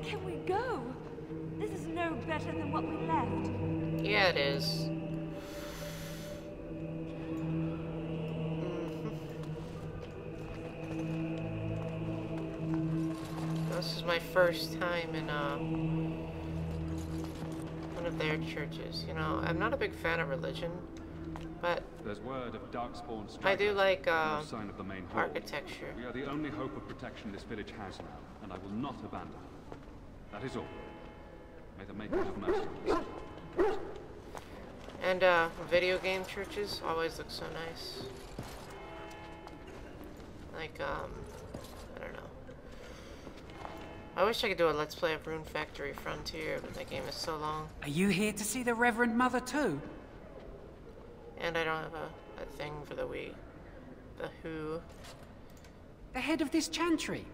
can we go? This is no better than what we left. Yeah, it is. This is my first time in one of their churches. You know, I'm not a big fan of religion, but there's word of Darkspawn I do like sign of the main hall. architecture. We are the only hope of protection this village has now, and I will not abandon it. That is all. May the Maker have mercy on us. And video game churches always look so nice. Like I don't know. I wish I could do a Let's Play of Rune Factory Frontier, but that game is so long. Are you here to see the Reverend Mother too? And I don't have a thing for the Wii. The Who. The head of this chantry.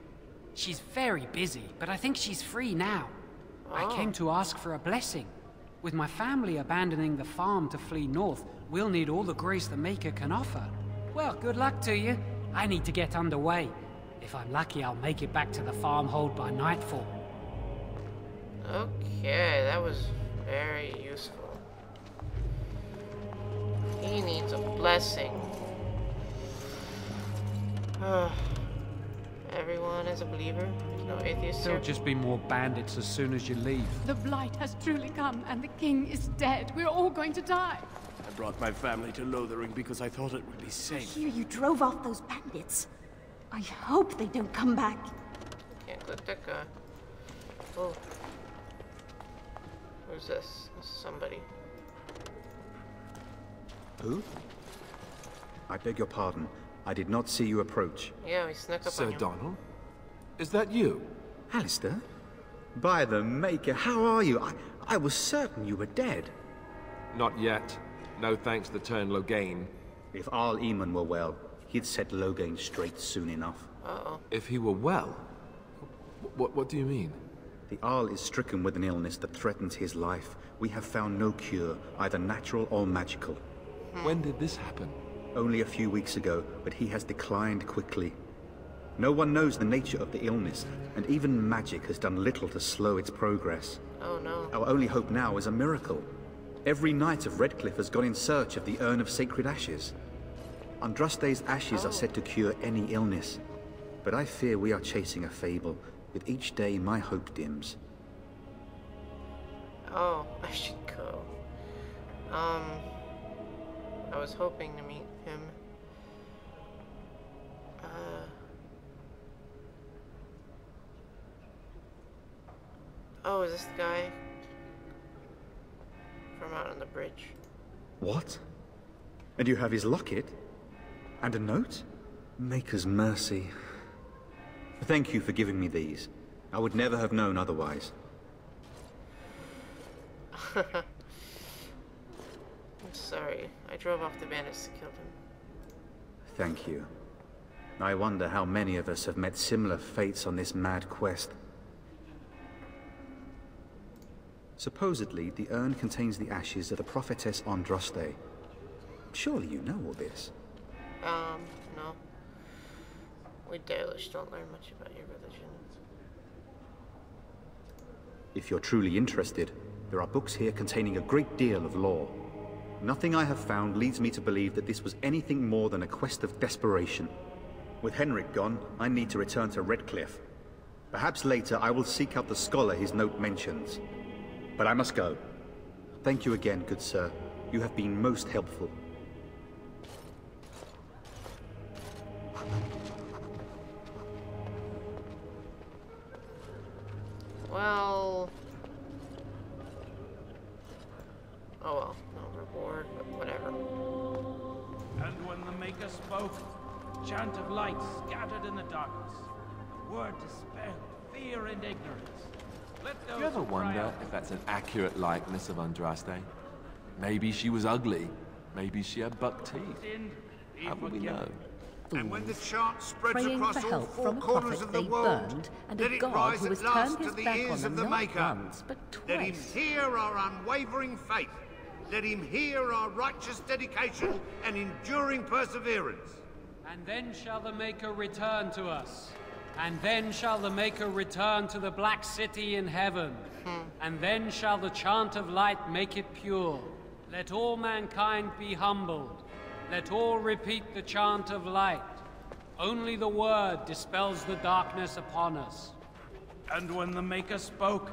She's very busy, but I think she's free now. Oh. I came to ask for a blessing. With my family abandoning the farm to flee north, we'll need all the grace the Maker can offer. Well, good luck to you. I need to get underway. If I'm lucky, I'll make it back to the farmhold by nightfall. Okay, that was very useful. He needs a blessing. Everyone is a believer. There's no atheists here. There'll just be more bandits as soon as you leave. The Blight has truly come, and the king is dead. We're all going to die. I brought my family to Lothering because I thought it would be safe. Here you drove off those bandits. I hope they don't come back. Can't click that guy. Oh. Who's this? This is somebody. Who? I beg your pardon. I did not see you approach. Yeah, we snuck up Sir on you. Donald? Is that you? Alistair? By the Maker, how are you? I was certain you were dead. Not yet. No thanks to Turn Loghain. If Arl Eamon were well, he'd set Loghain straight soon enough. Uh-oh. If he were well? What do you mean? The Arl is stricken with an illness that threatens his life. We have found no cure, either natural or magical. When did this happen? Only a few weeks ago, but he has declined quickly. No one knows the nature of the illness, and even magic has done little to slow its progress. Oh no. Our only hope now is a miracle. Every knight of Redcliffe has gone in search of the Urn of Sacred Ashes. Andraste's ashes are said to cure any illness, but I fear we are chasing a fable. With each day, my hope dims. Oh, I should go. I was hoping to meet him. Oh, is this the guy from out on the bridge? What? And you have his locket? And a note? Maker's mercy. Thank you for giving me these. I would never have known otherwise. I'm sorry. I drove off the bandits to kill him. Thank you. I wonder how many of us have met similar fates on this mad quest. Supposedly, the urn contains the ashes of the prophetess Andraste. Surely you know all this. No. We Dalish don't learn much about your religion. If you're truly interested, there are books here containing a great deal of lore. Nothing I have found leads me to believe that this was anything more than a quest of desperation. With Henrik gone, I need to return to Redcliffe. Perhaps later I will seek out the scholar his note mentions. But I must go. Thank you again, good sir. You have been most helpful. Well... Oh well, no reward, but whatever. And when the Maker spoke, a chant of light scattered in the darkness. A word dispelled fear and ignorance. Let those Do you ever who cry wonder out if that's an accurate likeness of Andraste? Maybe she was ugly. Maybe she had buck teeth. sinned, be How would we forgiven. know? And when the chant spreads praying across for all help four from a corners prophet of the they world, burned, and let a it God rise who at has last turned to his the back ears on of them the not Maker. once, but Let him twice. hear our unwavering faith. Let him hear our righteous dedication and enduring perseverance. And then shall the Maker return to us. And then shall the Maker return to the Black City in heaven. And then shall the chant of light make it pure. Let all mankind be humbled. Let all repeat the chant of light. Only the word dispels the darkness upon us. And when the Maker spoke,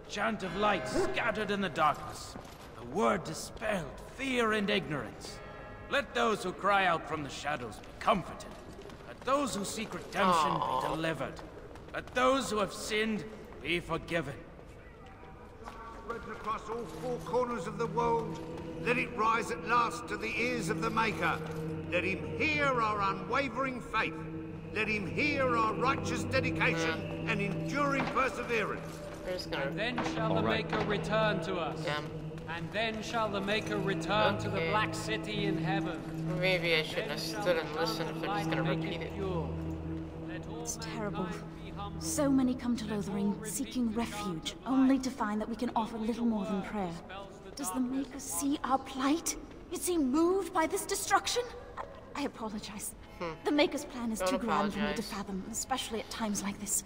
a chant of light scattered in the darkness. The word dispelled fear and ignorance. Let those who cry out from the shadows be comforted. Let those who seek redemption be delivered. Let those who have sinned be forgiven. Spread across all four corners of the world. Let it rise at last to the ears of the Maker. Let him hear our unwavering faith. Let him hear our righteous dedication and enduring perseverance. And then shall the Maker return to us. And then shall the Maker return to the Black City in heaven. Maybe I shouldn't have stood and listened if I'm just gonna repeat it. It's terrible. So many come to Lothering, seeking refuge, only to find that we can offer little more than prayer. Does the Maker see our plight? Is he moved by this destruction? I apologize. The Maker's plan is too grand for me to fathom, especially at times like this.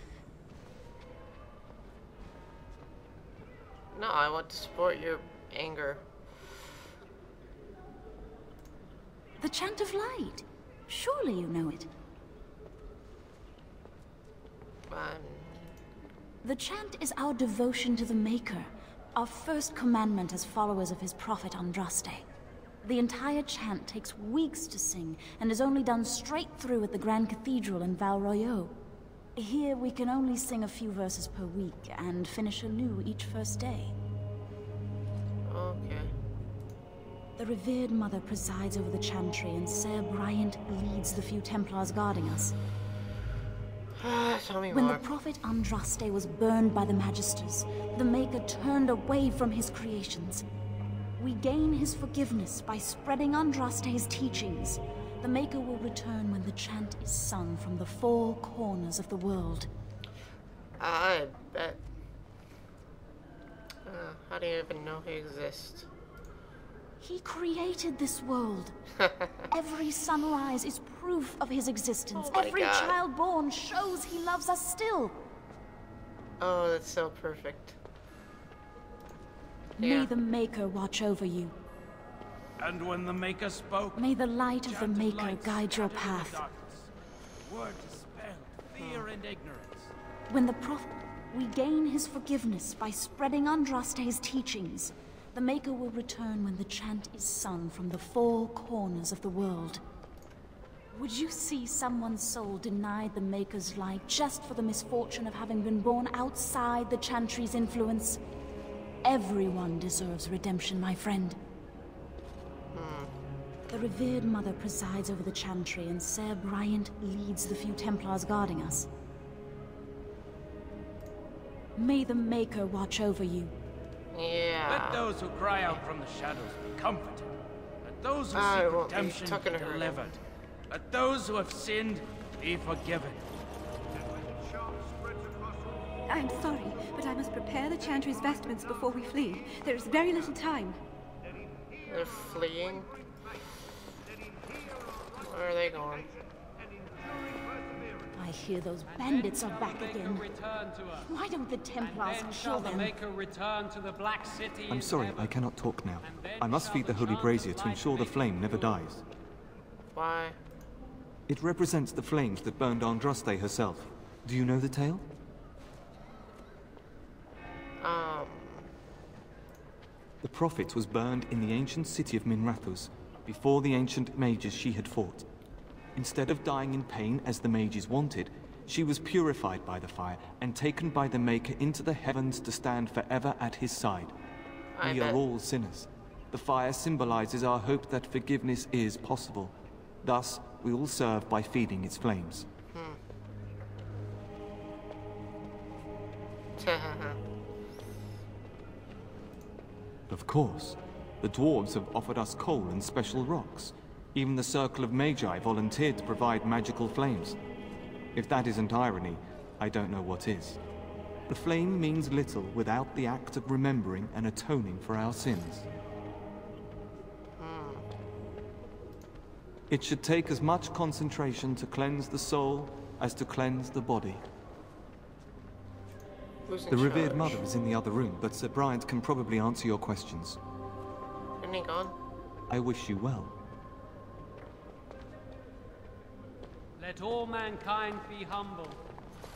No, I want to support your anger. The Chant of Light. Surely you know it. The chant is our devotion to the Maker, our first commandment as followers of his prophet Andraste. The entire chant takes weeks to sing and is only done straight through at the Grand Cathedral in Val Royeaux. Here we can only sing a few verses per week and finish anew each first day. Okay. The revered mother presides over the chantry and Ser Bryant leads the few Templars guarding us. Tell me when more. the prophet Andraste was burned by the Magisters, the Maker turned away from his creations. We gain his forgiveness by spreading Andraste's teachings. The Maker will return when the chant is sung from the four corners of the world. I bet. How do you even know he exists? He created this world. Every sunrise is proof of his existence. Oh my Every God. child born shows he loves us still. Oh, that's so perfect. May the Maker watch over you. And when the Maker spoke, May the light of the Maker guide your path. word dispelled fear and ignorance. When the prophet... We gain his forgiveness by spreading Andraste's teachings. The Maker will return when the chant is sung from the four corners of the world. Would you see someone's soul denied the Maker's light just for the misfortune of having been born outside the chantry's influence? Everyone deserves redemption, my friend. The revered mother presides over the chantry and Ser Bryant leads the few Templars guarding us. May the Maker watch over you. Yeah. Let those who cry out from the shadows be comforted. Let those who I seek won't be redemption talking be to her. delivered. Let those who have sinned be forgiven. I'm sorry, but I must prepare the chantry's vestments before we flee. There is very little time. They're fleeing? Where are they going? I hear those bandits are back again. Why don't the Templars kill them? Return to the Black City. I'm sorry, I cannot talk now. I must feed the Holy Brazier to ensure the flame never dies. Why? It represents the flames that burned Andraste herself. Do you know the tale? The Prophet was burned in the ancient city of Minrathous, before the ancient mages she had fought. Instead of dying in pain as the mages wanted, she was purified by the fire and taken by the Maker into the heavens to stand forever at his side. We are all sinners. The fire symbolizes our hope that forgiveness is possible. Thus, we all serve by feeding its flames. Of course, the dwarves have offered us coal and special rocks. Even the Circle of Magi volunteered to provide magical flames. If that isn't irony, I don't know what is. The flame means little without the act of remembering and atoning for our sins. It should take as much concentration to cleanse the soul as to cleanse the body. Who's in The revered charge? mother is in the other room, but Sir Bryant can probably answer your questions. Isn't he gone? I wish you well. Let all mankind be humble.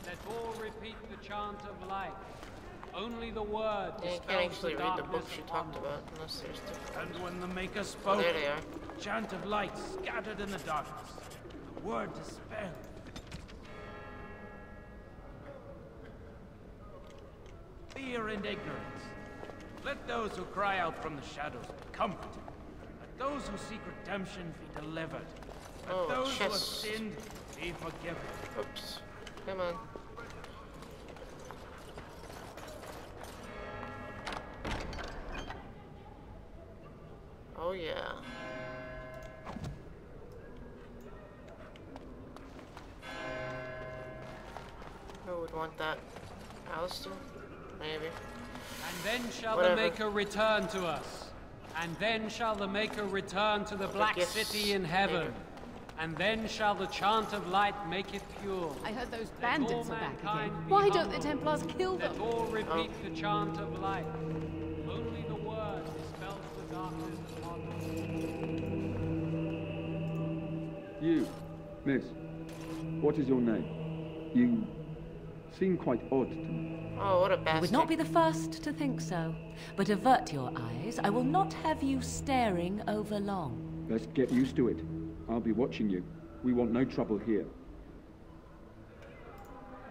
Let all repeat the chant of life. Only the word Yeah, you dispels can't actually the read the darkness books you upon talked us. about unless there's different. And when the Maker Oh, spoke, there they are. chant of light scattered in the darkness. The word dispelled. Fear and ignorance. Let those who cry out from the shadows be comforted. Let those who seek redemption be delivered. Let Oh, those who have chest. sinned be forgiven. Oops. Come on. Oh yeah. Who would want that? Alistair? Maybe. And then shall Whatever. the Maker return to us. And then shall the Maker return to the Black gifts, City in heaven. Maker. And then shall the chant of light make it pure. I heard those Let bandits all are back mankind again. be Why don't the humble. Templars kill them? Let all repeat the chant of light. Only the word dispels the darkness upon us. You, miss, what is your name? You seem quite odd to me. Oh, what a You bastard. would not be the first to think so. But avert your eyes. I will not have you staring over long. Best get used to it. I'll be watching you. We want no trouble here.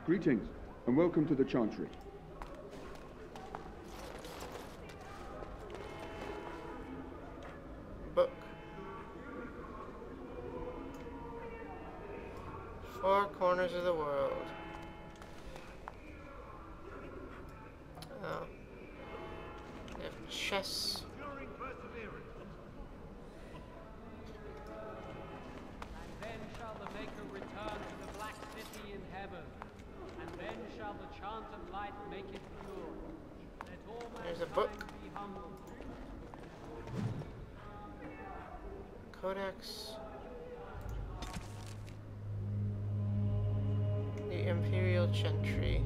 Greetings, and welcome to the Chantry. Book. 4 corners of the world. Oh. They have chests. And then shall the Maker return to the Black City in heaven. And then shall the chant of light make it pure. Let all There's a book. mankind be humble. Codex. The Imperial Chantry.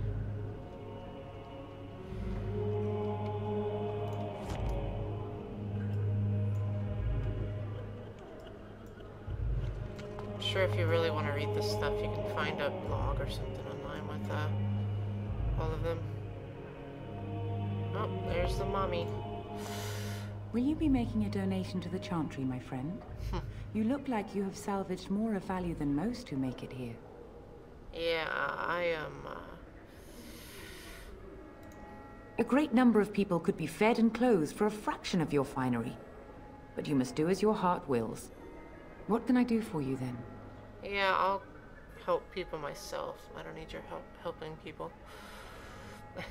I'm sure if you really want to read this stuff, you can find a blog or something online with all of them. Oh, there's the mummy. Will you be making a donation to the Chantry, my friend? You look like you have salvaged more of value than most who make it here. Yeah, I am. A great number of people could be fed and clothed for a fraction of your finery. But you must do as your heart wills. What can I do for you, then? Yeah, I'll help people myself. I don't need your help helping people.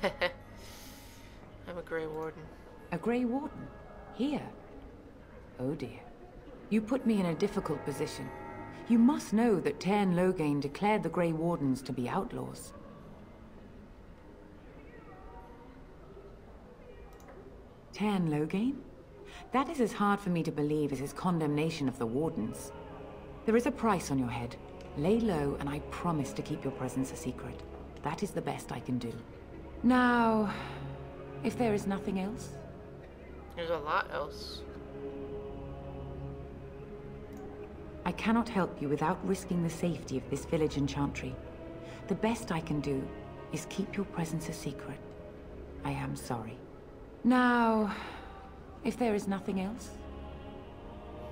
I'm a Grey Warden. A Grey Warden? Here? Oh dear. You put me in a difficult position. You must know that Tairn Loghain declared the Grey Wardens to be outlaws. Tairn Loghain? That is as hard for me to believe as his condemnation of the Wardens. There is a price on your head. Lay low, and I promise to keep your presence a secret. That is the best I can do. Now, if there is nothing else... There's a lot else. I cannot help you without risking the safety of this village and Chantry. The best I can do is keep your presence a secret. I am sorry. Now, if there is nothing else...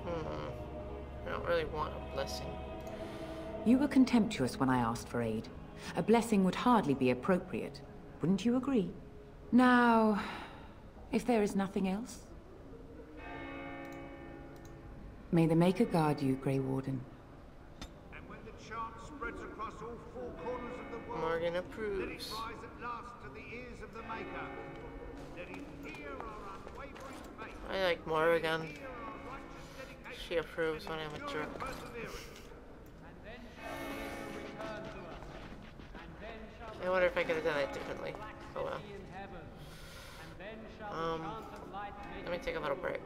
I don't really want a blessing. You were contemptuous when I asked for aid. A blessing would hardly be appropriate. Wouldn't you agree? Now, if there is nothing else... May the Maker guard you, Grey Warden. And when the chant spreads across all 4 corners of the world, Morgan let it approves. rise at last to the ears of the Maker. Let him hear our unwavering faith. I like Morrigan. She approves when I'm a jerk. I wonder if I could have done it differently. Oh well. Let me take a little break.